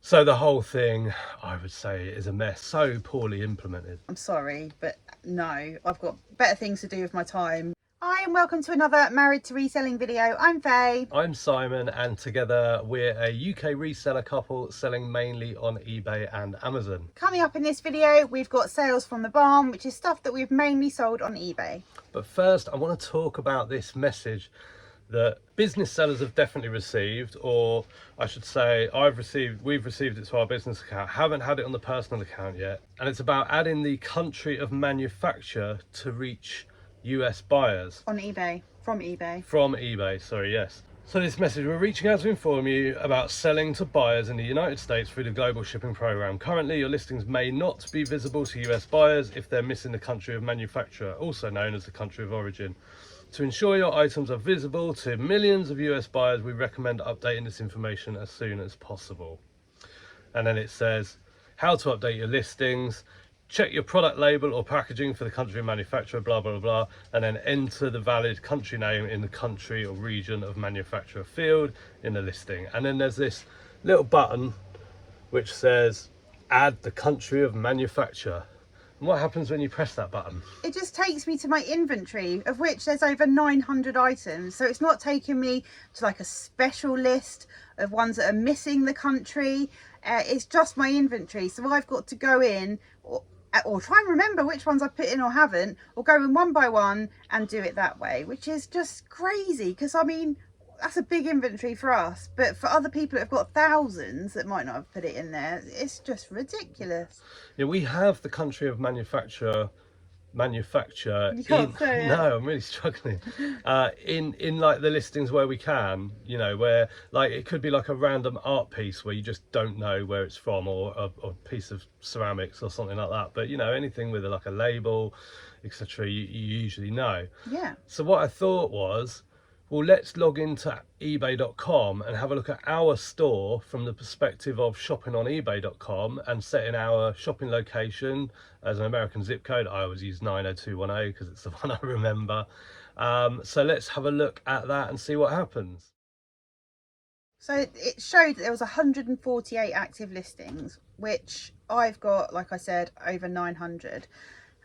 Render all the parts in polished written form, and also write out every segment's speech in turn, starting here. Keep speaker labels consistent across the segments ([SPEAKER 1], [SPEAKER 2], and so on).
[SPEAKER 1] So the whole thing, I would say, is a mess, so poorly implemented.
[SPEAKER 2] I'm sorry, but no, I've got better things to do with my time. Hi and welcome to another Married to Reselling video. I'm Faye.
[SPEAKER 1] I'm Simon, and together we're a UK reseller couple selling mainly on eBay and Amazon.
[SPEAKER 2] Coming up in this video, we've got sales from the barn, which is stuff that we've mainly sold on eBay.
[SPEAKER 1] But first, I want to talk about this message that business sellers have definitely received, or I should say we've received it to our business account, haven't had it on the personal account yet. And it's about adding the country of manufacture to reach US buyers.
[SPEAKER 2] On eBay, from eBay.
[SPEAKER 1] From eBay, sorry, yes. So this message, we're reaching out to inform you about selling to buyers in the United States through the global shipping program. Currently, your listings may not be visible to US buyers if they're missing the country of manufacture, also known as the country of origin. To ensure your items are visible to millions of US buyers, we recommend updating this information as soon as possible. And then it says how to update your listings, check your product label or packaging for the country of manufacturer, blah, blah, blah, and then enter the valid country name in the country or region of manufacturer field in the listing. And then there's this little button which says add the country of manufacture. And what happens when you press that button?
[SPEAKER 2] It just takes me to my inventory, of which there's over 900 items. So it's not taking me to like a special list of ones that are missing the country. It's just my inventory. So I've got to go in or try and remember which ones I put in or haven't, or go in one by one and do it that way, which is just crazy. Because I mean, that's a big inventory for us, but for other people that have got thousands that might not have put it in there, it's just ridiculous.
[SPEAKER 1] Yeah, we have the country of manufacture
[SPEAKER 2] You can't say it.
[SPEAKER 1] no, I'm really struggling in like the listings where we can, you know, where like it could be like a random art piece where you just don't know where it's from, or a piece of ceramics or something like that. But you know, anything with like a label, etc., you usually know.
[SPEAKER 2] Yeah.
[SPEAKER 1] So what I thought was, well, let's log into ebay.com and have a look at our store from the perspective of shopping on ebay.com and setting our shopping location as an American zip code. I always use 90210 because it's the one I remember. So let's have a look at that and see what happens.
[SPEAKER 2] So it showed that there was 148 active listings, which I've got, like I said, over 900.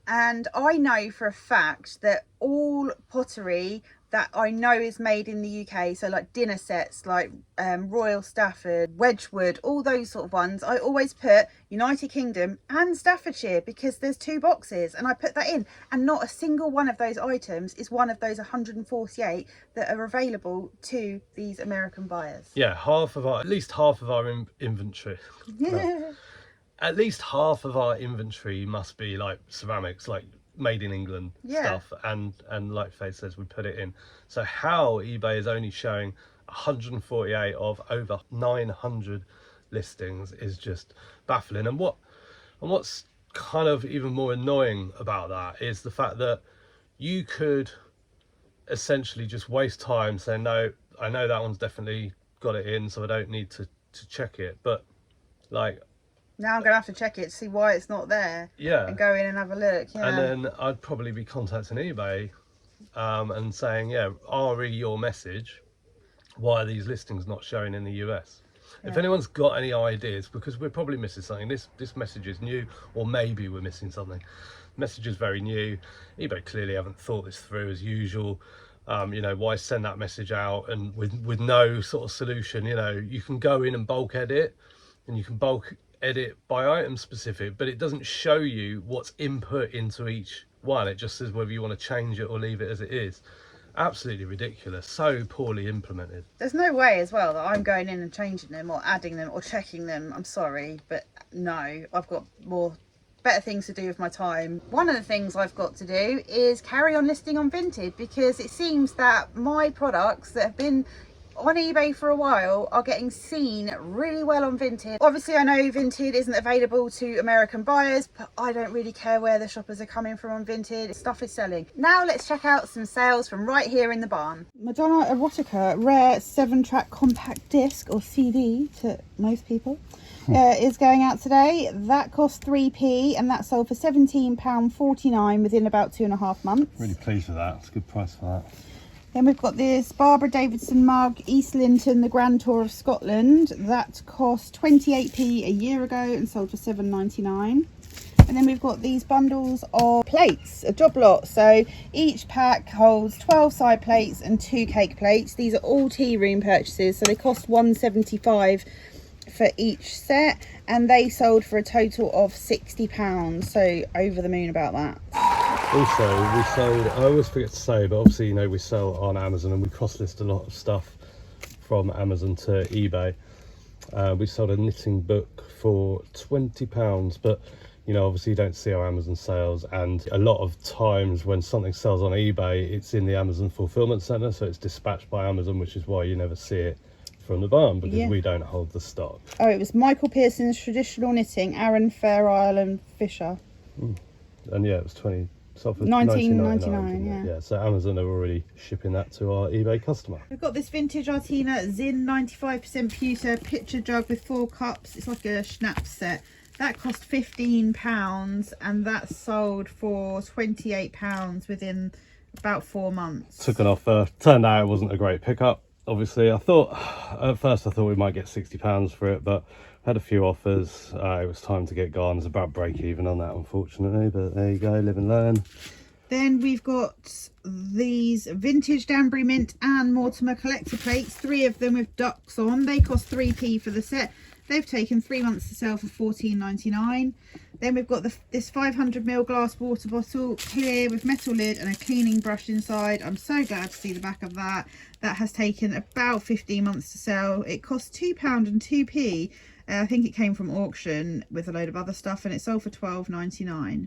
[SPEAKER 2] And I know for a fact that all pottery that I know is made in the UK, so like dinner sets, like Royal Stafford, Wedgwood, all those sort of ones, I always put United Kingdom and Staffordshire because there's 2 boxes, and I put that in, and not a single one of those items is one of those 148 that are available to these American buyers.
[SPEAKER 1] Yeah, at least half of our inventory.
[SPEAKER 2] Yeah.
[SPEAKER 1] At least half of our inventory must be like ceramics, like made in England stuff, and like Faye says, we put it in. So how eBay is only showing 148 of over 900 listings is just baffling. And what's kind of even more annoying about that is the fact that you could essentially just waste time saying, no, I know that one's definitely got it in, so I don't need to check it. But like,
[SPEAKER 2] now I'm going to have to check it to see why it's not there.
[SPEAKER 1] Yeah.
[SPEAKER 2] And go in and have a look. Yeah.
[SPEAKER 1] And then I'd probably be contacting eBay and saying, yeah, RE your message. Why are these listings not showing in the US? Yeah. If anyone's got any ideas, because we're probably missing something. This message is new, or maybe we're missing something. The message is very new. eBay clearly haven't thought this through as usual. You know, why send that message out and with no sort of solution? You know, you can go in and bulk edit, and you can bulk edit by item specific, but it doesn't show you what's input into each one. It just says whether you want to change it or leave it as it is. Absolutely ridiculous, so poorly implemented.
[SPEAKER 2] There's no way as well that I'm going in and changing them or adding them or checking them. I'm sorry, but no, I've got better things to do with my time. One of the things I've got to do is carry on listing on Vinted, because it seems that my products that have been on eBay for a while are getting seen really well on Vinted. Obviously I know Vinted isn't available to American buyers, but I don't really care where the shoppers are coming from on Vinted. Stuff is selling. Now let's check out some sales from right here in the barn. Madonna Erotica rare 7-track compact disc, or CD to most people, is going out today. That cost 3p and that sold for £17.49 within about 2.5 months.
[SPEAKER 1] Really pleased with that. It's a good price for that.
[SPEAKER 2] Then we've got this Barbara Davidson mug, East Linton, the Grand Tour of Scotland. That cost 28p a year ago and sold for £7.99. And then we've got these bundles of plates, a job lot. So each pack holds 12 side plates and 2 cake plates. These are all tea room purchases, so they cost £1.75 for each set, and they sold for a total of £60. So over the moon about that.
[SPEAKER 1] Also, we sold, I always forget to say, but obviously, you know, we sell on Amazon and we cross-list a lot of stuff from Amazon to eBay. We sold a knitting book for £20, but you know, obviously you don't see our Amazon sales, and a lot of times when something sells on eBay, it's in the Amazon fulfillment center, so it's dispatched by Amazon, which is why you never see it from the barn, because we don't hold the stock.
[SPEAKER 2] Oh, it was Michael Pearson's Traditional Knitting, Aaron Fair Island Fisher.
[SPEAKER 1] And yeah, it was
[SPEAKER 2] 19.99,
[SPEAKER 1] yeah. So Amazon are already shipping that to our eBay customer.
[SPEAKER 2] We've got this vintage Artina Zin 95% pewter pitcher jug with 4 cups. It's like a schnapps set. That cost £15, and that sold for £28 within about 4 months.
[SPEAKER 1] Took an offer. Turned out it wasn't a great pickup. Obviously, at first I thought we might get £60 for it, but had a few offers. It was time to get gone. It's about break even on that, unfortunately, but there you go, live and learn.
[SPEAKER 2] Then we've got these vintage Danbury Mint and Mortimer collector plates, 3 of them with ducks on. They cost 3p for the set. They've taken 3 months to sell for £14.99. Then we've got this 500ml glass water bottle, clear with metal lid and a cleaning brush inside. I'm so glad to see the back of that. That has taken about 15 months to sell. It cost £2 and 2p. I think it came from auction with a load of other stuff, and it sold for £12.99.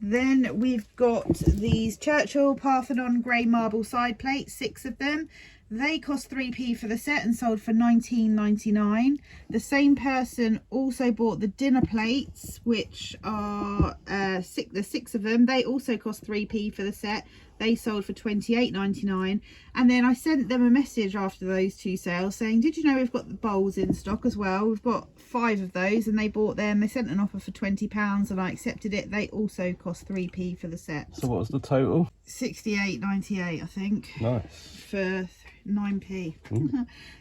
[SPEAKER 2] Then we've got these Churchill Parthenon grey marble side plates, 6 of them. They cost 3p for the set and sold for £19.99. The same person also bought the dinner plates, which are the 6 of them. They also cost 3p for the set. They sold for £28.99. And then I sent them a message after those 2 sales saying, did you know we've got the bowls in stock as well? We've got 5 of those, and they bought them. They sent an offer for £20 and I accepted it. They also cost 3p for the set.
[SPEAKER 1] So what was the total?
[SPEAKER 2] £68.98, I think.
[SPEAKER 1] Nice.
[SPEAKER 2] For 9p.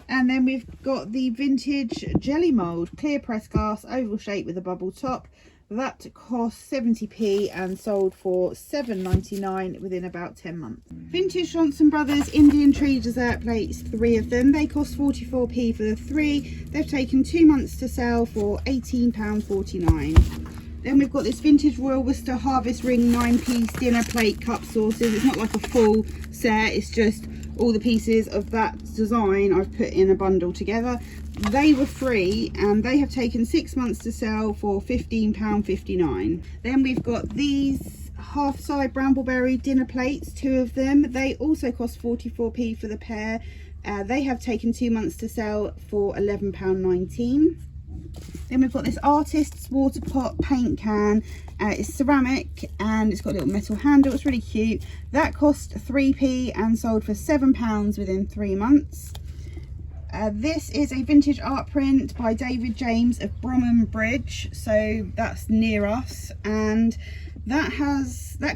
[SPEAKER 2] And then we've got the vintage jelly mould, clear press glass, oval shape with a bubble top. That cost 70p and sold for £7.99 within about 10 months. Vintage Johnson Brothers Indian Tree dessert plates, 3 of them. They cost 44p for the 3. They've taken 2 months to sell for £18.49. Then we've got this vintage Royal Worcester Harvest Ring 9-piece dinner plate cup saucers. It's not like a full set, it's just all the pieces of that design I've put in a bundle together. They were free and they have taken 6 months to sell for £15.59. Then we've got these half side Brambleberry dinner plates, 2 of them. They also cost 44p for the pair. They have taken 2 months to sell for £11.19. Then we've got this Artist's water pot paint can. It's ceramic and it's got a little metal handle. It's really cute. That cost 3p and sold for £7 within 3 months. This is a vintage art print by David James of Bromham Bridge, so that's near us, and that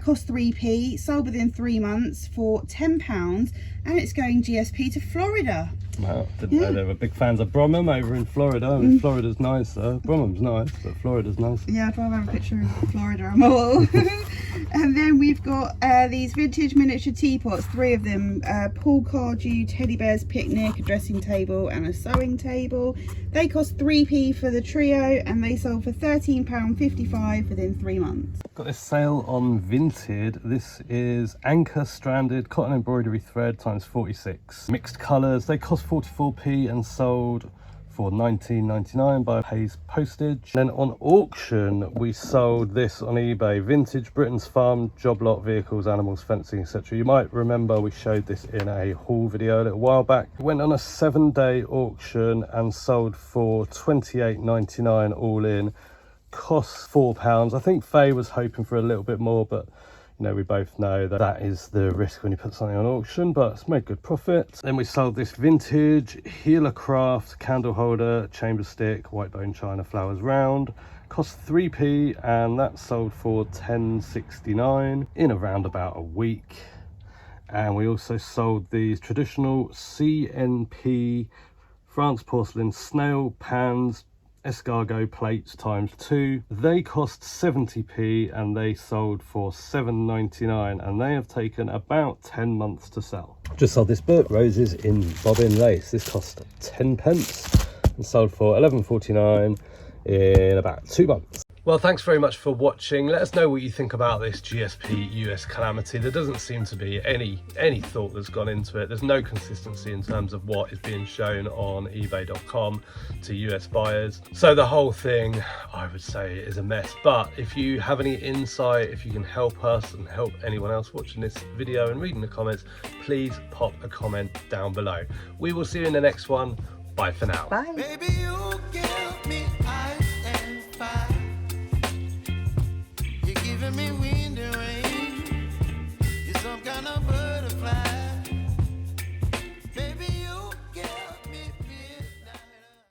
[SPEAKER 2] cost 3p, sold within 3 months for £10, and it's going GSP to Florida.
[SPEAKER 1] Wow, didn't know they were big fans of Bromham over in Florida. I mean, Florida's nice though. Bromham's nice, but Florida's nice.
[SPEAKER 2] Yeah, I'd rather have a picture of Florida on my wall. And then we've got these vintage miniature teapots, 3 of them. Paul Cardew Teddy Bear's Picnic, a dressing table and a sewing table. They cost 3p for the trio and they sold for £13.55 within 3 months.
[SPEAKER 1] Got this sale on Vinted. This is Anchor stranded cotton embroidery thread times 46. Mixed colours. They cost 44p and sold for £19.99 by pays postage. Then on auction we sold this on eBay, vintage Britain's Farm job lot vehicles, animals, fencing, etc. You might remember we showed this in a haul video a little while back. It went on a 7-day auction and sold for £28.99 all in. Cost £4. I think Faye was hoping for a little bit more, but you know, we both know that that is the risk when you put something on auction, but it's made good profit. Then we sold this vintage Healer Craft candle holder, chamber stick, white bone china, flowers round. Cost 3p and that sold for £10.69 in around about a week. And we also sold these traditional CNP France porcelain snail pans escargot plates ×2. They cost 70p and they sold for £7.99, and they have taken about 10 months to sell. Just sold this book, Roses in Bobbin Lace. This cost 10 pence and sold for £11.49 in about 2 months. Well, thanks very much for watching. Let us know what you think about this GSP US calamity. There doesn't seem to be any thought that's gone into it. There's no consistency in terms of what is being shown on ebay.com to US buyers. So the whole thing, I would say, is a mess. But if you have any insight, if you can help us and help anyone else watching this video and reading the comments, please pop a comment down below. We will see you in the next one. Bye for now.
[SPEAKER 2] Bye.